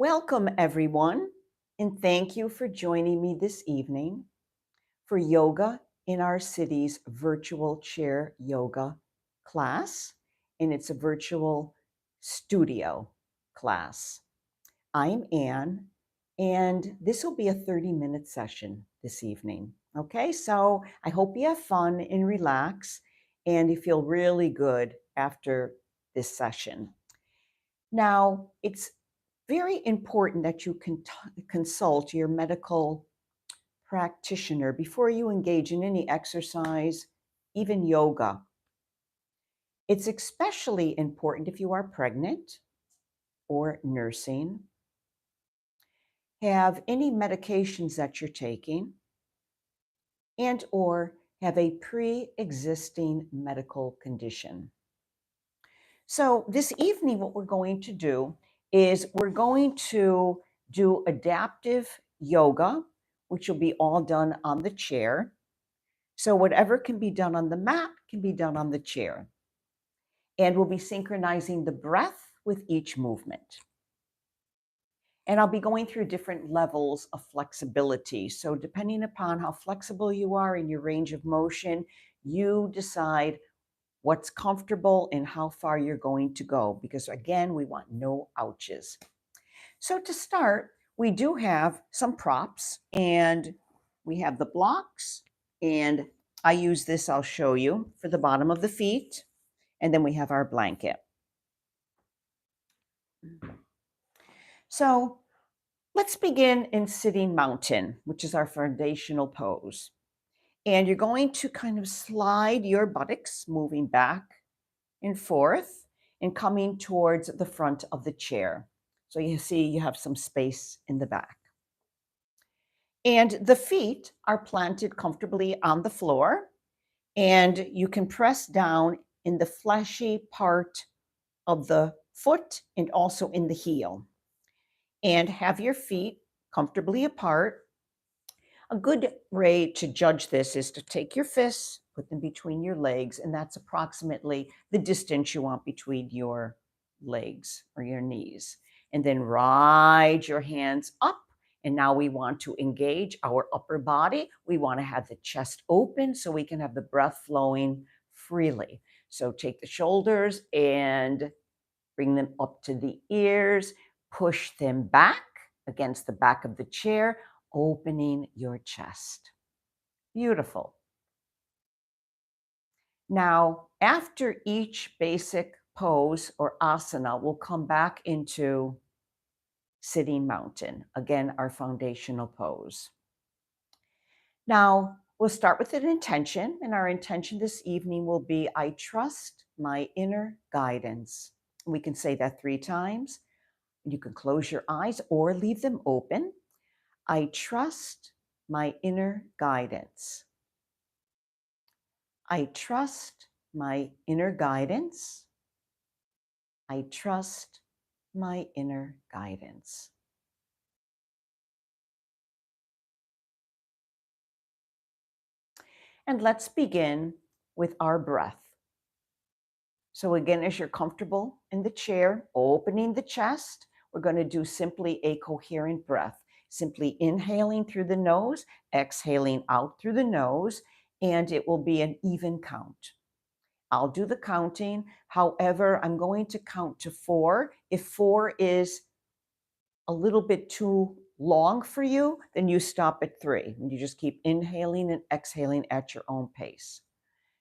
Welcome, everyone, and thank you for joining me this evening for Yoga in Our City's virtual chair yoga class, and it's a virtual studio class. I'm Anne, and this will be a 30-minute session this evening. Okay, so I hope you have fun and relax, and you feel really good after this session. Now, it's very important that you consult your medical practitioner before you engage in any exercise, even yoga. It's especially important if you are pregnant or nursing, have any medications that you're taking, and or have a pre-existing medical condition. So this evening, what we're going to do is we're going to do adaptive yoga, which will be all done on the chair. So whatever can be done on the mat can be done on the chair. And we'll be synchronizing the breath with each movement. And I'll be going through different levels of flexibility. So depending upon how flexible you are in your range of motion, you decide what's comfortable and how far you're going to go, because again, we want no ouches. So to start, we do have some props, and we have the blocks, and I use this, I'll show you, for the bottom of the feet, and then we have our blanket. So let's begin in sitting mountain, which is our foundational pose. And you're going to kind of slide your buttocks, moving back and forth and coming towards the front of the chair. So you see you have some space in the back. And the feet are planted comfortably on the floor, and you can press down in the fleshy part of the foot and also in the heel. And have your feet comfortably apart. A good way to judge this is to take your fists, put them between your legs, and that's approximately the distance you want between your legs or your knees. And then ride your hands up. And now we want to engage our upper body. We want to have the chest open so we can have the breath flowing freely. So take the shoulders and bring them up to the ears, push them back against the back of the chair, opening your chest. Beautiful. Now, after each basic pose or asana, we'll come back into sitting mountain, again, our foundational pose. Now, we'll start with an intention, and our intention this evening will be, I trust my inner guidance. We can say that 3 times. You can close your eyes or leave them open. I trust my inner guidance. I trust my inner guidance. I trust my inner guidance. And let's begin with our breath. So again, as you're comfortable in the chair, opening the chest, we're going to do simply a coherent breath. Simply inhaling through the nose, exhaling out through the nose, and it will be an even count. I'll do the counting. However, I'm going to count to 4. If 4 is a little bit too long for you, then you stop at 3. And you just keep inhaling and exhaling at your own pace.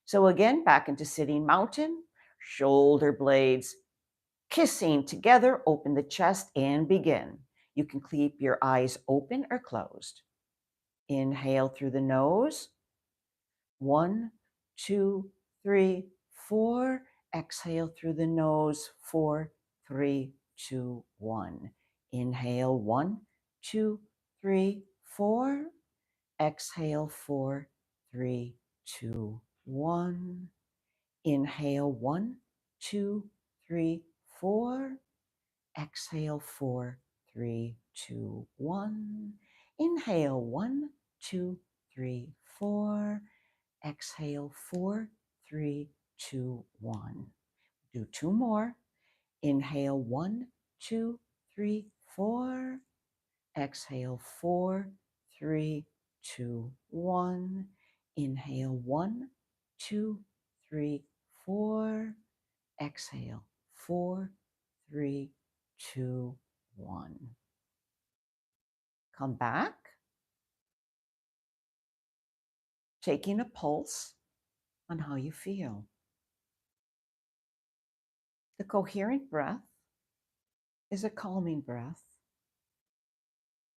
So again, back into sitting mountain, shoulder blades kissing together, open the chest and begin. You can keep your eyes open or closed. Inhale through the nose. 1, 2, 3, 4. Exhale through the nose. 4, 3, 2, 1. Inhale 1, 2, 3, 4. Exhale 4, 3, 2, 1. Inhale 1, 2, 3, 4. Exhale 4, 3, 2, 1. Inhale 1, 2, 3, 4. Exhale 4, 3, 2, 1. Do 2 more. Inhale 1, 2, 3, 4. Exhale, 4, 3, 2, 1. Inhale, 1, 2, 3, 4. Exhale, 4, 3, 2, 1. Come back, taking a pulse on how you feel. The coherent breath is a calming breath,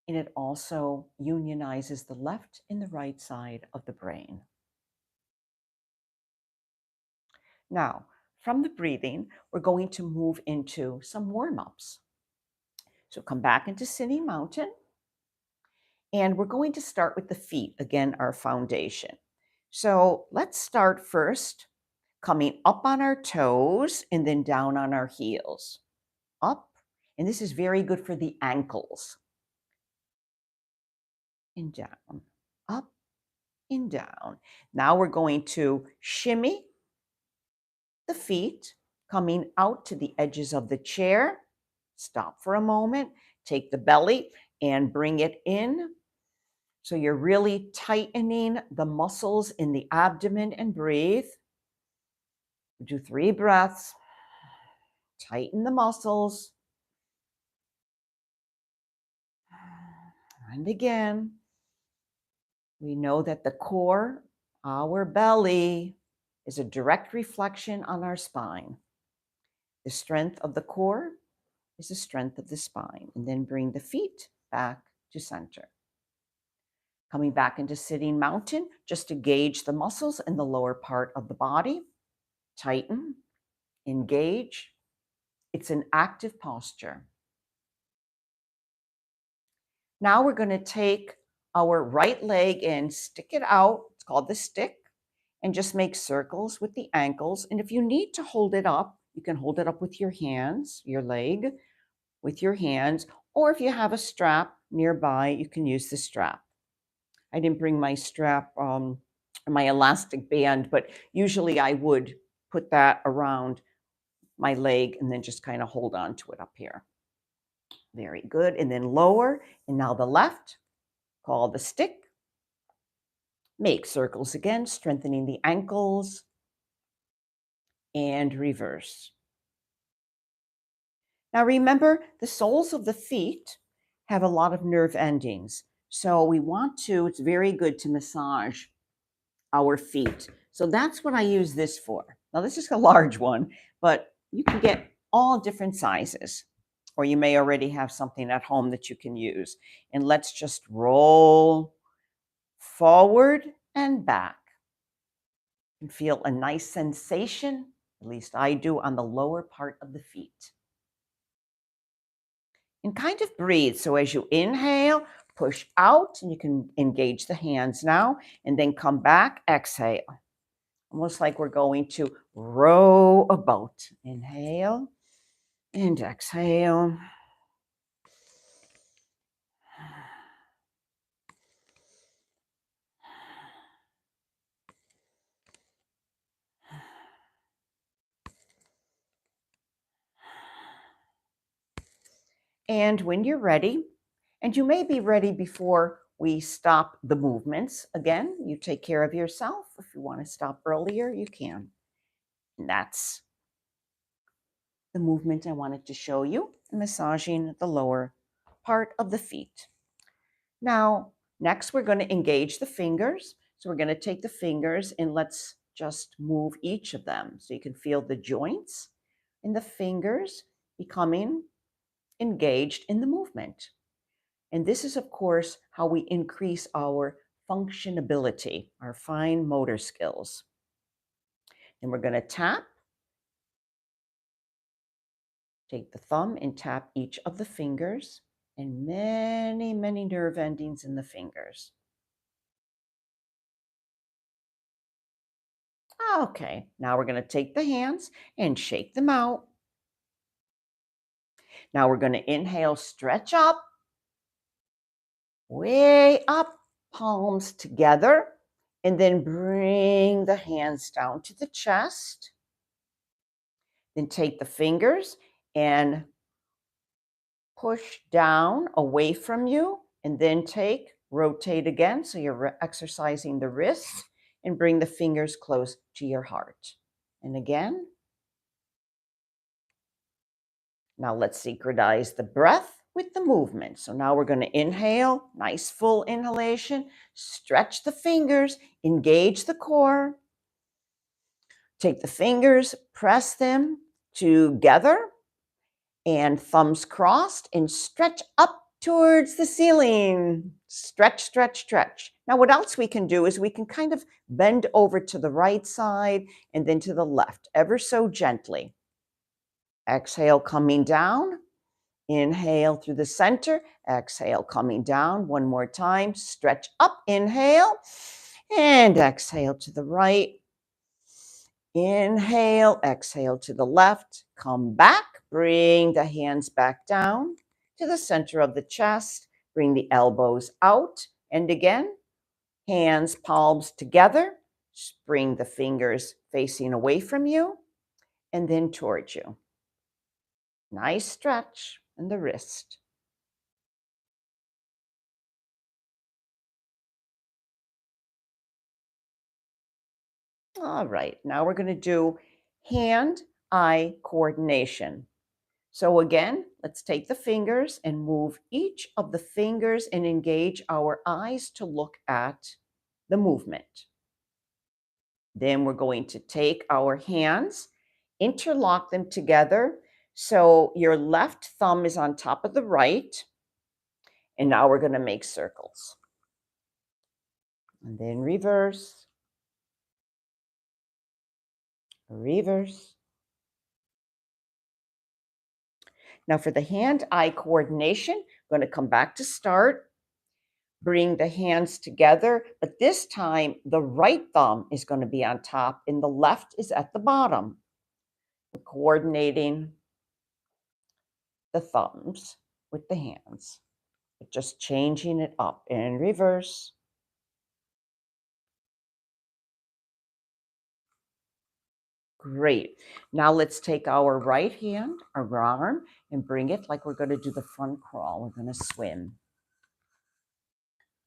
and it also unionizes the left and the right side of the brain. Now, from the breathing, we're going to move into some warm-ups. So come back into sitting mountain, and we're going to start with the feet, again, our foundation. So let's start first coming up on our toes and then down on our heels. Up, and this is very good for the ankles. And down, up and down. Now we're going to shimmy the feet, coming out to the edges of the chair. Stop for a moment, take the belly and bring it in. So you're really tightening the muscles in the abdomen, and breathe. Do 3 breaths. Tighten the muscles. And again, we know that the core, our belly, is a direct reflection on our spine. The strength of the core is the strength of the spine. And then bring the feet back to center. Coming back into sitting mountain, just to gauge the muscles in the lower part of the body. Tighten, engage. It's an active posture. Now we're going to take our right leg and stick it out. It's called the stick. And just make circles with the ankles. And if you need to hold it up, you can hold it up with your hands, your leg with your hands. Or if you have a strap nearby, you can use the strap. I didn't bring my strap, my elastic band, but usually I would put that around my leg and then just kind of hold on to it up here. Very good. And then lower. And now the left, call the stick. Make circles again, strengthening the ankles. And reverse. Now remember, the soles of the feet have a lot of nerve endings. So we want to, it's very good to massage our feet. So that's what I use this for. Now this is a large one, but you can get all different sizes. Or you may already have something at home that you can use. And let's just roll forward and back. And feel a nice sensation, at least I do, on the lower part of the feet. And kind of breathe. So as you inhale, push out, and you can engage the hands now, and then come back, exhale. Almost like we're going to row a boat. Inhale and exhale. And when you're ready, and you may be ready before we stop the movements, again, you take care of yourself. If you want to stop earlier, you can. And that's the movement I wanted to show you, massaging the lower part of the feet. Now, next we're going to engage the fingers. So we're going to take the fingers and let's just move each of them. So you can feel the joints in the fingers becoming engaged in the movement. And this is, of course, how we increase our functionability, our fine motor skills. And we're going to tap. Take the thumb and tap each of the fingers, and many, many nerve endings in the fingers. Okay, now we're going to take the hands and shake them out. Now we're going to inhale, stretch up, way up, palms together, and then bring the hands down to the chest. Then take the fingers and push down away from you, and then rotate again. So you're exercising the wrist, and bring the fingers close to your heart. And again. Now let's synchronize the breath with the movement. So now we're going to inhale, nice full inhalation, stretch the fingers, engage the core. Take the fingers, press them together, and thumbs crossed, and stretch up towards the ceiling. Stretch, stretch, stretch. Now what else we can do is we can kind of bend over to the right side and then to the left, ever so gently. Exhale, coming down. Inhale through the center. Exhale, coming down. One more time. Stretch up. Inhale. And exhale to the right. Inhale. Exhale to the left. Come back. Bring the hands back down to the center of the chest. Bring the elbows out. And again, hands, palms together. Bring the fingers facing away from you and then towards you. Nice stretch in the wrist. All right, now we're going to do hand-eye coordination. So again, let's take the fingers and move each of the fingers and engage our eyes to look at the movement. Then we're going to take our hands, interlock them together. So your left thumb is on top of the right. And now we're going to make circles. And then reverse. Reverse. Now for the hand-eye coordination, I'm going to come back to start. Bring the hands together, but this time the right thumb is going to be on top and the left is at the bottom. We're coordinating the thumbs with the hands, but just changing it up in reverse. Great. Now let's take our right hand, our arm, and bring it like we're going to do the front crawl. We're going to swim.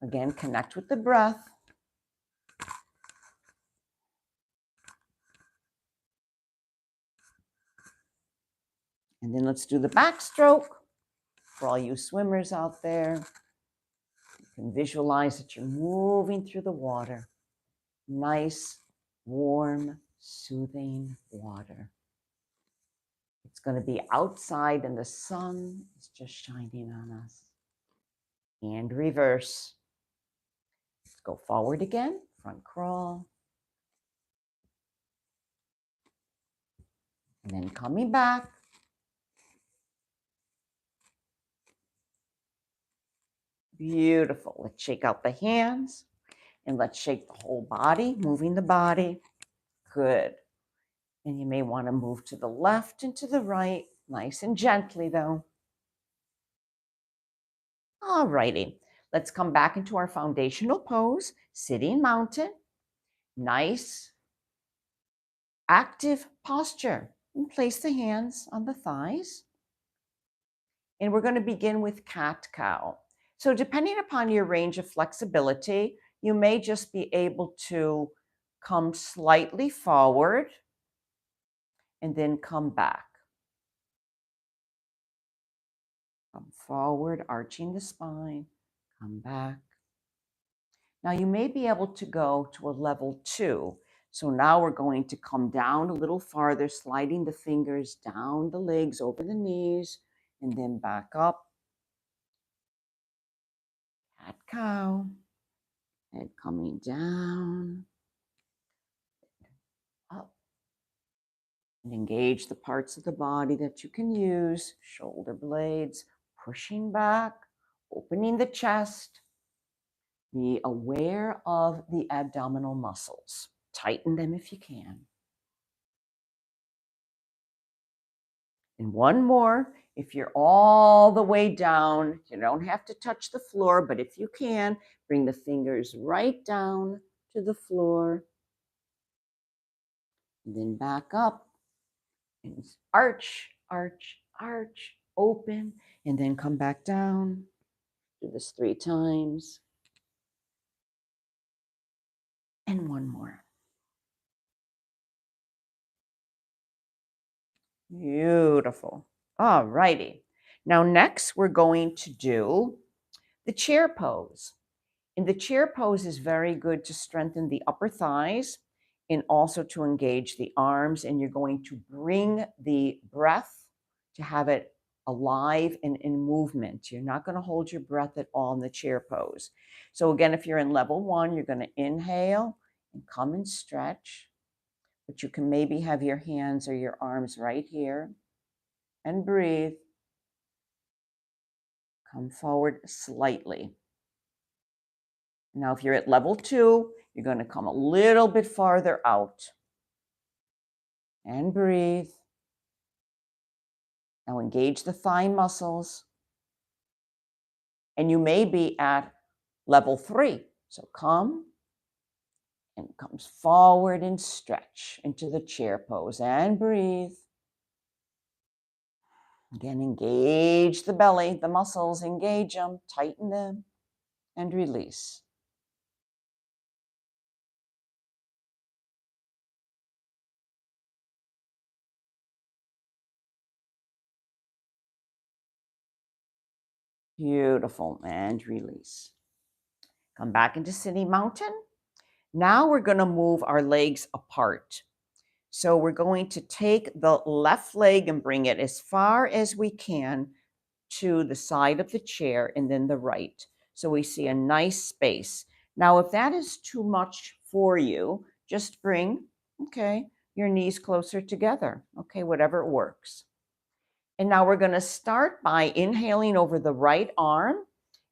Again, connect with the breath. And then let's do the backstroke. For all you swimmers out there, you can visualize that you're moving through the water. Nice, warm, soothing water. It's going to be outside and the sun is just shining on us. And reverse. Let's go forward again, front crawl. And then coming back. Beautiful. Let's shake out the hands and let's shake the whole body, moving the body. Good. And you may want to move to the left and to the right, nice and gently though. All righty. Let's come back into our foundational pose, sitting mountain. Nice, active posture. And place the hands on the thighs. And we're going to begin with cat-cow. So depending upon your range of flexibility, you may just be able to come slightly forward and then come back. Come forward, arching the spine, come back. Now you may be able to go to a level 2. So now we're going to come down a little farther, sliding the fingers down the legs, over the knees, and then back up. Cat-cow. Head coming down, up, and engage the parts of the body that you can use. Shoulder blades, pushing back, opening the chest. Be aware of the abdominal muscles. Tighten them if you can. And one more. If you're all the way down, you don't have to touch the floor, but if you can, bring the fingers right down to the floor. And then back up and arch, arch, arch, open, And then come back down. Do this 3 times. And one more. Beautiful. All righty. Now, next, we're going to do the chair pose. And the chair pose is very good to strengthen the upper thighs and also to engage the arms. And you're going to bring the breath to have it alive and in movement. You're not going to hold your breath at all in the chair pose. So again, if you're in level 1, you're going to inhale and come and stretch. But you can maybe have your hands or your arms right here and breathe. Come forward slightly. Now, if you're at level 2, you're going to come a little bit farther out and breathe. Now engage the thigh muscles. And you may be at level 3. So come and comes forward and stretch into the chair pose and breathe. Again, engage the belly, the muscles, engage them, tighten them, and release. Beautiful, and release. Come back into sitting mountain. Now we're going to move our legs apart. So we're going to take the left leg and bring it as far as we can to the side of the chair and then the right. So we see a nice space. Now, if that is too much for you, just bring, your knees closer together. Whatever works. And now we're going to start by inhaling over the right arm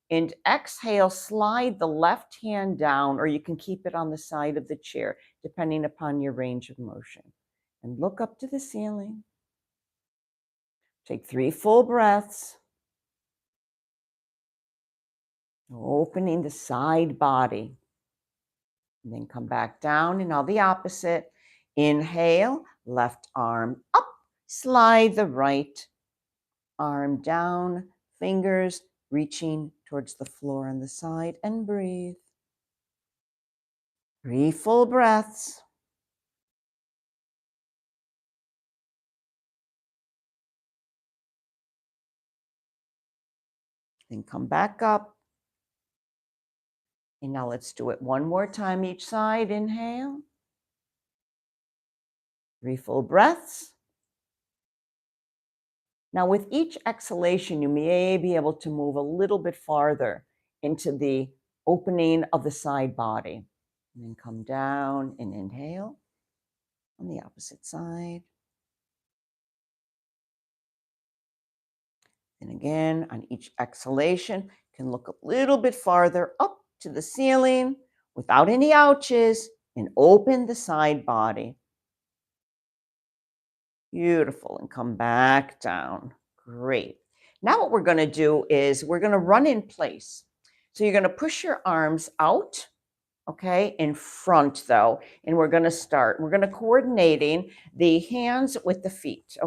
and exhale, slide the left hand down, or you can keep it on the side of the chair, depending upon your range of motion. And look up to the ceiling. Take 3 full breaths. Opening the side body. And then come back down, and now the opposite. Inhale, left arm up, slide the right arm down, fingers reaching towards the floor on the side, and breathe. 3 full breaths. Then come back up. And now let's do it one more time each side. Inhale. 3 full breaths. Now with each exhalation, you may be able to move a little bit farther into the opening of the side body. And then come down and inhale on the opposite side. And again, on each exhalation, you can look a little bit farther up to the ceiling without any ouches and open the side body. Beautiful. And come back down. Great. Now what we're going to do is we're going to run in place. So you're going to push your arms out, in front though. And we're going to coordinating the hands with the feet,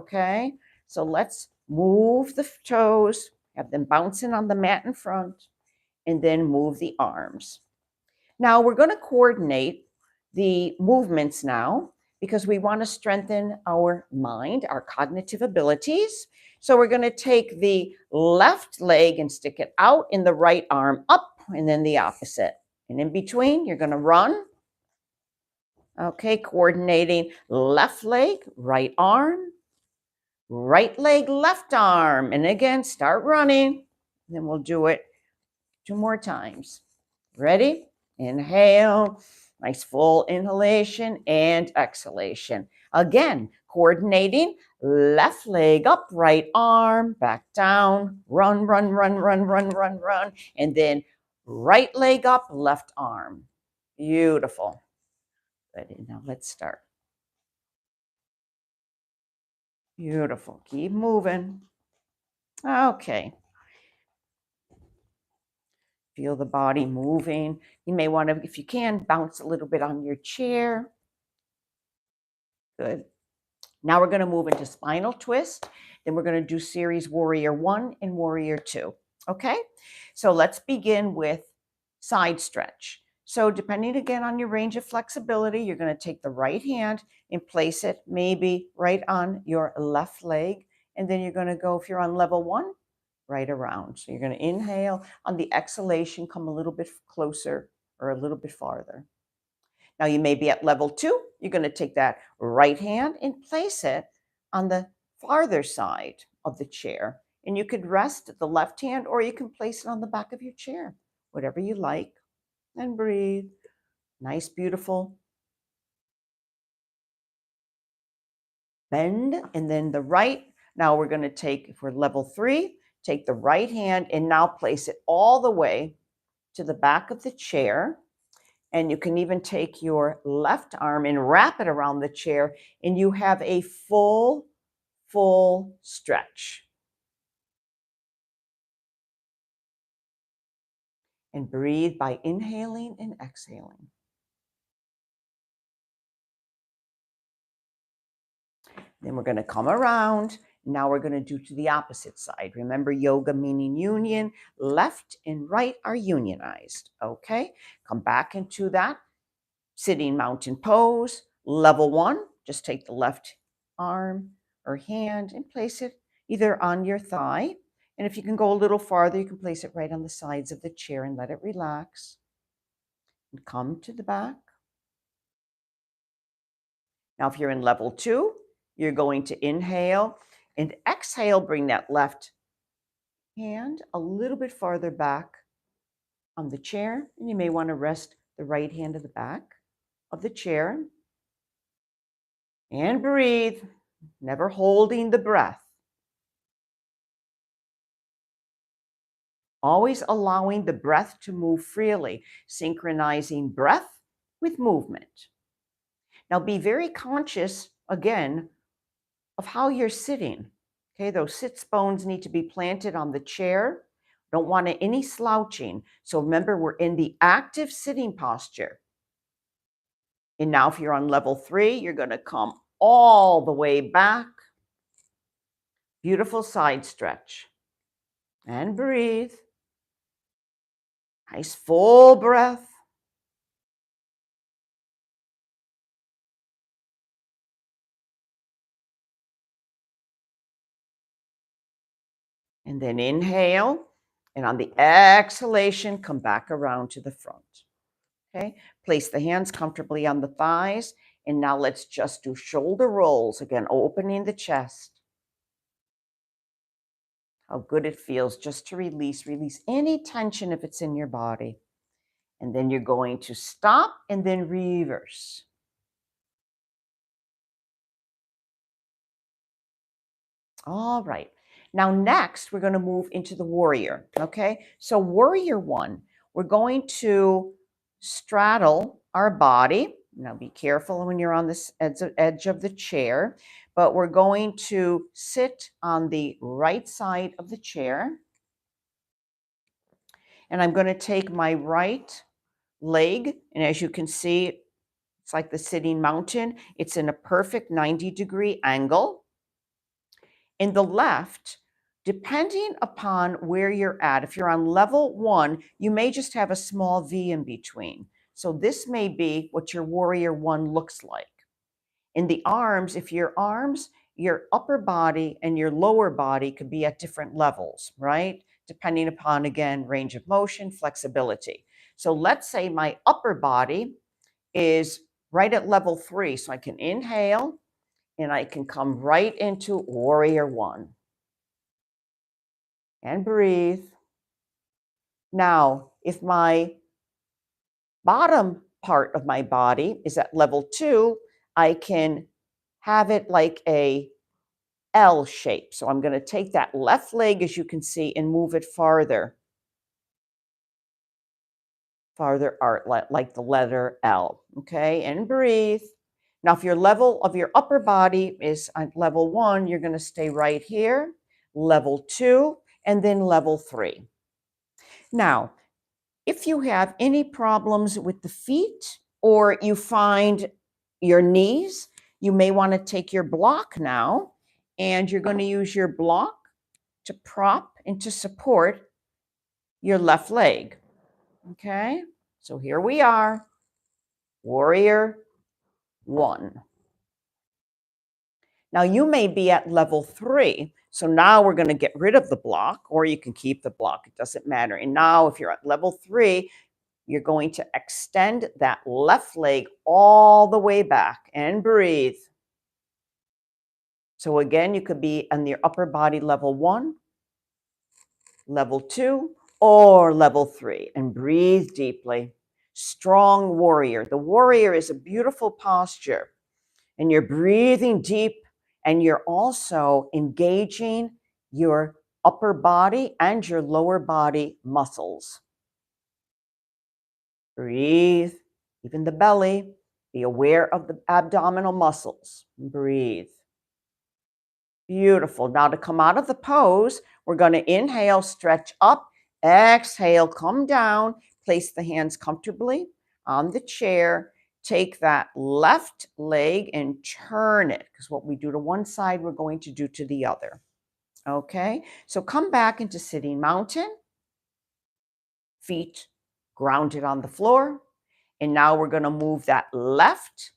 So let's move the toes, have them bouncing on the mat in front, and then move the arms. Now we're going to coordinate the movements now because we want to strengthen our mind, our cognitive abilities. So we're going to take the left leg and stick it out in the right arm up, and then the opposite. And in between, you're going to run. Coordinating left leg, right arm, right leg, left arm. And again, start running. Then we'll do it 2 more times. Ready? Inhale. Nice full inhalation and exhalation. Again, coordinating left leg up, right arm, back down, run, run, run, run, run, run, run, and then right leg up, left arm. Beautiful. Good. Now let's start. Beautiful. Keep moving. Okay. Feel the body moving. You may want to, if you can, bounce a little bit on your chair. Good. Now we're going to move into spinal twist. Then we're going to do series warrior 1 and warrior 2. Okay, so let's begin with side stretch. So depending again on your range of flexibility, you're going to take the right hand and place it maybe right on your left leg. And then you're going to go, if you're on level 1, right around. So you're going to inhale. On the exhalation, come a little bit closer or a little bit farther. Now you may be at level 2. You're going to take that right hand and place it on the farther side of the chair. And you could rest the left hand or you can place it on the back of your chair, whatever you like. And breathe. Nice, beautiful bend. And then the right. Now we're going to take, if we're level 3, take the right hand and now place it all the way to the back of the chair. And you can even take your left arm and wrap it around the chair, and you have a full stretch. And breathe by inhaling and exhaling. Then we're going to come around. Now we're going to do to the opposite side. Remember, yoga meaning union. Left and right are unionized. Okay, come back into that sitting mountain pose. Level 1, just take the left arm or hand and place it either on your thigh. And if you can go a little farther, you can place it right on the sides of the chair and let it relax. And come to the back. Now, if you're in level 2, you're going to inhale and exhale, bring that left hand a little bit farther back on the chair. And you may want to rest the right hand at the back of the chair. And breathe, never holding the breath. Always allowing the breath to move freely, synchronizing breath with movement. Now be very conscious, again, of how you're sitting. Okay, those sits bones need to be planted on the chair. Don't want any slouching. So remember, we're in the active sitting posture. And now if you're on level 3, you're going to come all the way back. Beautiful side stretch. And breathe. Nice full breath. And then inhale. And on the exhalation, come back around to the front. Okay, place the hands comfortably on the thighs. And now let's just do shoulder rolls. Again, opening the chest. How good it feels just to release any tension if it's in your body. And then you're going to stop and then reverse. All right. Now next, we're going to move into the warrior. Okay, so warrior 1, we're going to straddle our body. Now be careful when you're on this edge of the chair, but we're going to sit on the right side of the chair. And I'm going to take my right leg, and as you can see, it's like the sitting mountain. It's in a perfect 90-degree angle. In the left, depending upon where you're at, if you're on level 1, you may just have a small V in between. So this may be what your warrior 1 looks like. In the arms, if your arms, your upper body and your lower body could be at different levels, right? Depending upon, again, range of motion, flexibility. So let's say my upper body is right at level 3. So I can inhale and I can come right into warrior 1. And breathe. Now, if my bottom part of my body is at level 2, I can have it like a L shape. So I'm going to take that left leg, as you can see, and move it farther out, like the letter L. Okay, and breathe. Now, if your level of your upper body is at level 1, you're going to stay right here, level 2, and then level 3. Now, if you have any problems with the feet or you find your knees You may want to take your block now, and you're going to use your block to prop and to support your left leg. Okay, so here we are, warrior 1. Now you may be at level 3. So now we're going to get rid of the block, or you can keep the block. It doesn't matter. And now if you're at level 3, you're going to extend that left leg all the way back and breathe. So again, you could be on your upper body level 1, level 2, or level 3, and breathe deeply. Strong warrior. The warrior is a beautiful posture, and you're breathing deep, and you're also engaging your upper body and your lower body muscles. Breathe, even the belly. Be aware of the abdominal muscles. Breathe. Beautiful. Now to come out of the pose, we're going to inhale, stretch up, exhale, come down, place the hands comfortably on the chair. Take that left leg and turn it, because what we do to one side, we're going to do to the other. Okay, so come back into sitting mountain, feet grounded on the floor. And now we're going to move that left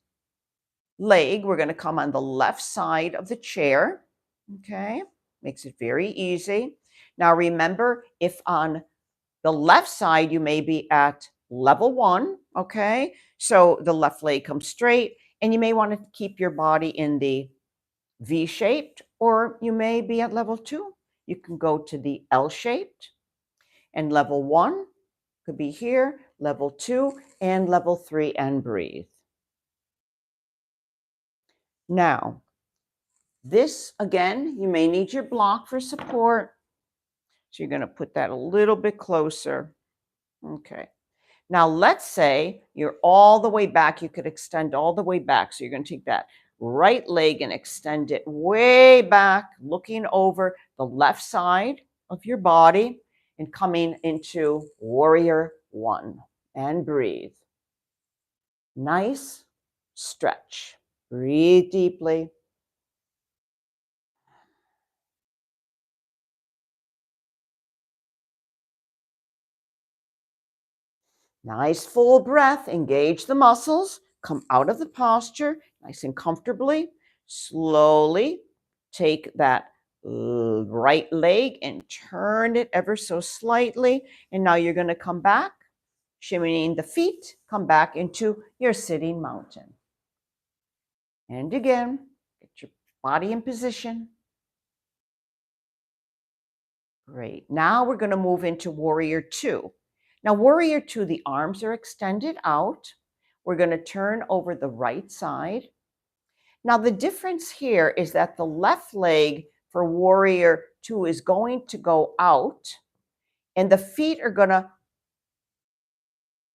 leg. We're going to come on the left side of the chair. Okay, makes it very easy. Now remember, if on the left side, you may be at level 1, okay? So the left leg comes straight, and you may want to keep your body in the V-shaped, or you may be at level 2. You can go to the L-shaped, and level 1 could be here, level 2, and level 3, and breathe. Now, this, again, you may need your block for support. So you're going to put that a little bit closer. Okay. Now, let's say you're all the way back. You could extend all the way back. So you're going to take that right leg and extend it way back, looking over the left side of your body and coming into warrior 1. And breathe. Nice stretch. Breathe deeply. Nice full breath. Engage the muscles. Come out of the posture nice and comfortably. Slowly take that right leg and turn it ever so slightly. And now you're going to come back, shimmying the feet, come back into your sitting mountain. And again, get your body in position. Great. Now we're going to move into warrior 2. Now, warrior 2, the arms are extended out. We're going to turn over the right side. Now, the difference here is that the left leg for warrior 2 is going to go out, and the feet are going to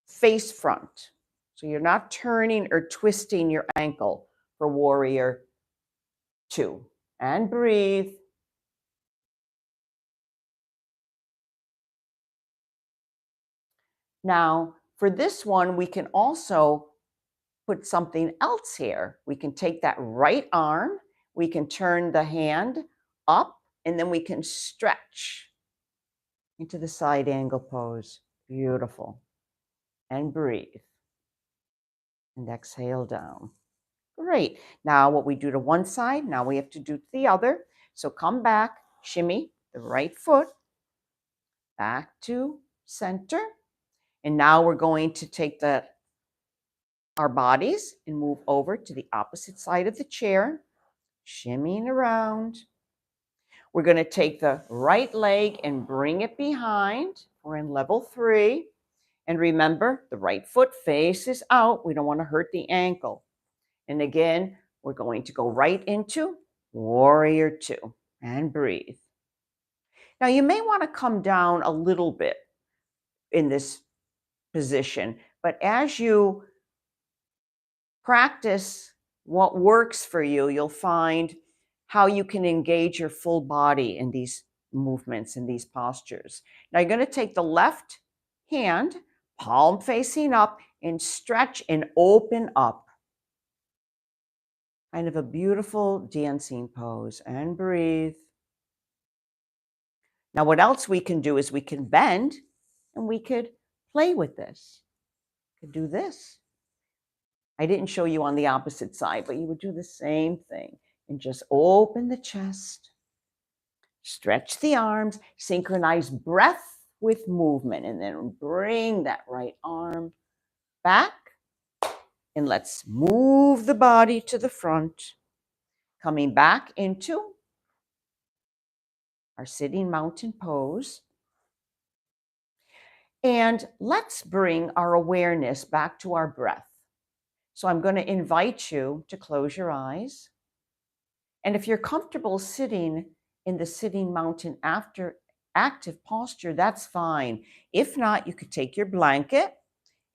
face front. So you're not turning or twisting your ankle for warrior 2. And breathe. Now, for this one, we can also put something else here. We can take that right arm, we can turn the hand up, and then we can stretch into the side angle pose. Beautiful. And breathe. And exhale down. Great. Now what we do to one side, now we have to do to the other. So come back, shimmy the right foot back to center. And now we're going to take our bodies and move over to the opposite side of the chair, shimmying around. We're going to take the right leg and bring it behind. We're in level 3. And remember, the right foot faces out. We don't want to hurt the ankle. And again, we're going to go right into warrior 2 and breathe. Now, you may want to come down a little bit in this position, but as you practice what works for you, you'll find how you can engage your full body in these movements, in these postures. Now you're going to take the left hand, palm facing up, and stretch and open up. Kind of a beautiful dancing pose, and breathe. Now, what else we can do is we can bend and we could play with this. Could do this. I didn't show you on the opposite side, but you would do the same thing and just open the chest, stretch the arms, synchronize breath with movement, and then bring that right arm back. And let's move the body to the front, coming back into our sitting mountain pose. And let's bring our awareness back to our breath. So I'm going to invite you to close your eyes. And if you're comfortable sitting in the sitting mountain after active posture, that's fine. If not, you could take your blanket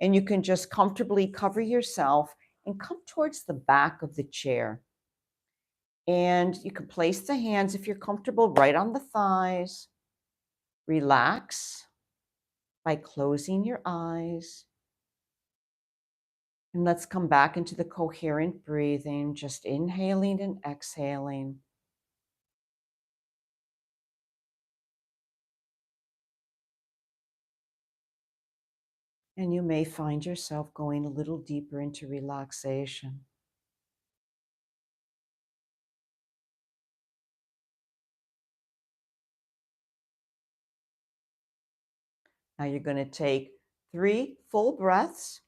and you can just comfortably cover yourself and come towards the back of the chair. And you can place the hands, if you're comfortable, right on the thighs. Relax by closing your eyes. And let's come back into the coherent breathing, just inhaling and exhaling. And you may find yourself going a little deeper into relaxation. Now you're going to take 3 full breaths.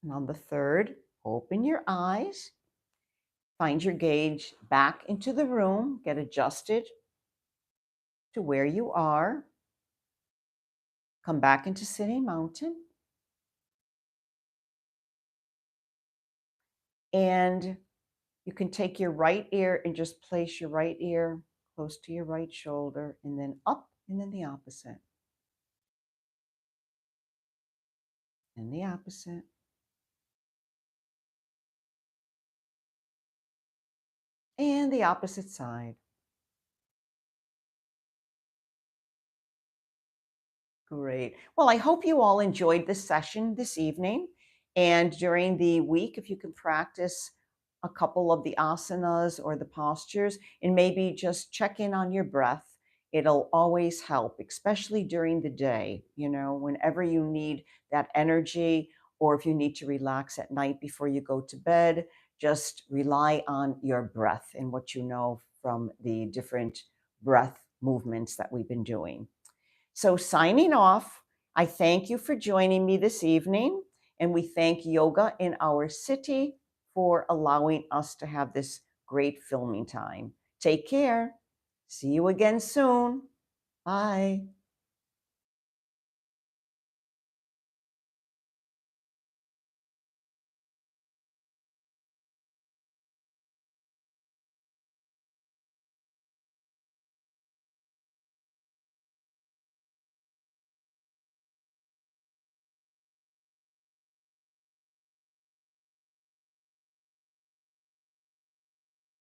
And on the third, open your eyes. Find your gaze back into the room. Get adjusted to where you are. Come back into sitting mountain. And you can take your right ear and just place your right ear close to your right shoulder, and then up, and then the opposite. And the opposite. And the opposite side. Great. Well, I hope you all enjoyed this session this evening. And during the week, if you can practice a couple of the asanas or the postures and maybe just check in on your breath, it'll always help, especially during the day, whenever you need that energy, or if you need to relax at night before you go to bed, just rely on your breath and what you know from the different breath movements that we've been doing. So, signing off, I thank you for joining me this evening, and we thank Yoga in Our City for allowing us to have this great filming time. Take care. See you again soon. Bye.